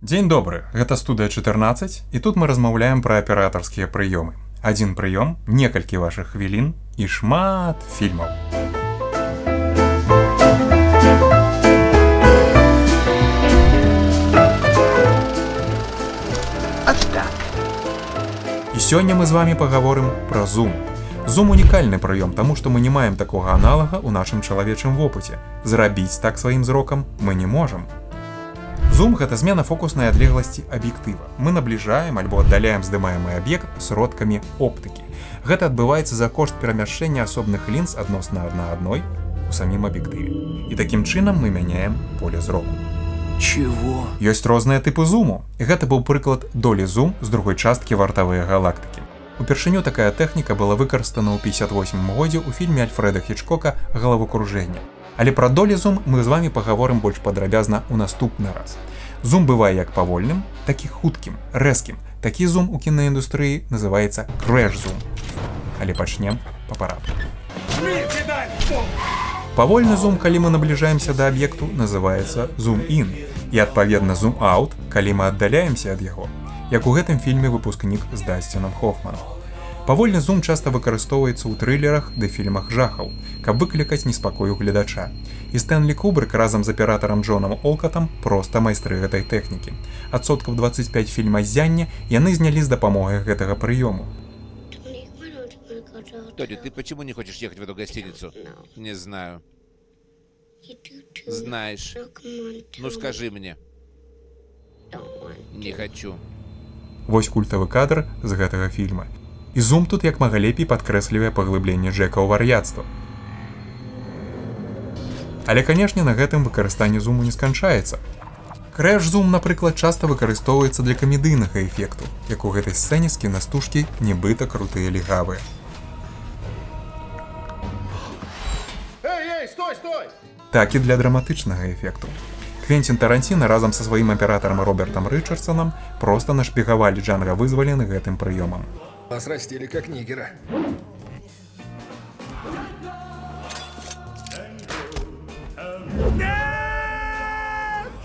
Дзень добры, гэта студыя 14 і тут мы размаўляем пра аператарскія прыёмы. Адзін прыём, некалькі вашых хвілін і шмат фільмаў. І сёння мы з вами пагаворым пра Zoom. Zoom унікальны прыём, таму што мы не маем такога аналага ў нашым чалавечым вопыце. Зрабіць так сваім зрокам мы не можам. Зум – гэта змена фокуснай адлегласці аб'ектыва. Мы набліжаем альбо аддаляем здымаемы аб'ект сродкамі оптыкі. Гэта адбываецца за кошт перамяшчэння асобных лінз адносна адна адной у самім аб'ектыве. І такім чынам мы мяняем поле зроку. Чего? Ёсць розныя тыпы зуму. І гэта быў прыклад долі зум з другой часткі «Вартавыя галактыкі». Упершыню такая тэхніка была выкарыстана ў 58 годзе ў фільме Альфрэда Хічкока «Галавакружэнне». Але пра долі зум мы з вами пагаворым больш падрабязна ў наступны раз. Зум бывае як павольным, так і хуткім, рэзкім. Такі зум у кінаіндустрыі называецца крэш-зум. Але пачнем па парадку. Павольны зум, калі мы набліжаемся да аб'екту, называецца зум-ін. І адпаведна зум-аут, калі мы аддаляемся ад яго, як у гэтым фільме выпускнік з Дасцінам Хофманам. Павольны зум часта выкарыстоўваецца ў трылерах ды фільмах жахаў, каб выклікаць неспакой у гледача. І Стэнлі Кубрык разам з аператарам Джонам Олкатам проста майстры гэтай тэхнікі. Адсоткаў 25 фільма «Зянне» яны знялі з дапамогай гэтага прыёму. Тони, ты почему не хочешь ехать в эту гостиницу? Не знаю. Знаешь. Ну скажи мне. Не хочу. Вось культавы кадр з гэтага фільма. І зум тут як мага лепей падкрэслівае паглыбленне Джека ў вар'яцтва. Але, канешне, на гэтым выкарыстанне зуму не сканчаецца. Крэш-зум, напрыклад, часта выкарыстоўваецца для камедыйнага эфекту, як у гэтай сцэне з кінастужкі «Нібыта крутыя легавыя». Так і для драматычнага эфекту. Квенцін Таранціна разам са сваім аператарам Робертам Рычардсонам проста нашпігавалі Джанга Вызвалены гэтым прыёмам. Нас растили как нигера.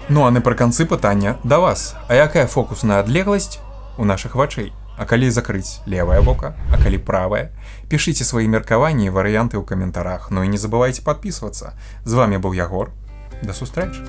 Ну а напрыканцы пытання да вас. А якая фокусная адлегласць у нашых вачэй? А калі закрыць левае вока, а калі правае? Пішыце свае меркаванні і варыянты ў каментарах. Ну і не забывайце падпісвацца. З вами быў Ягор. Да сустрэчы.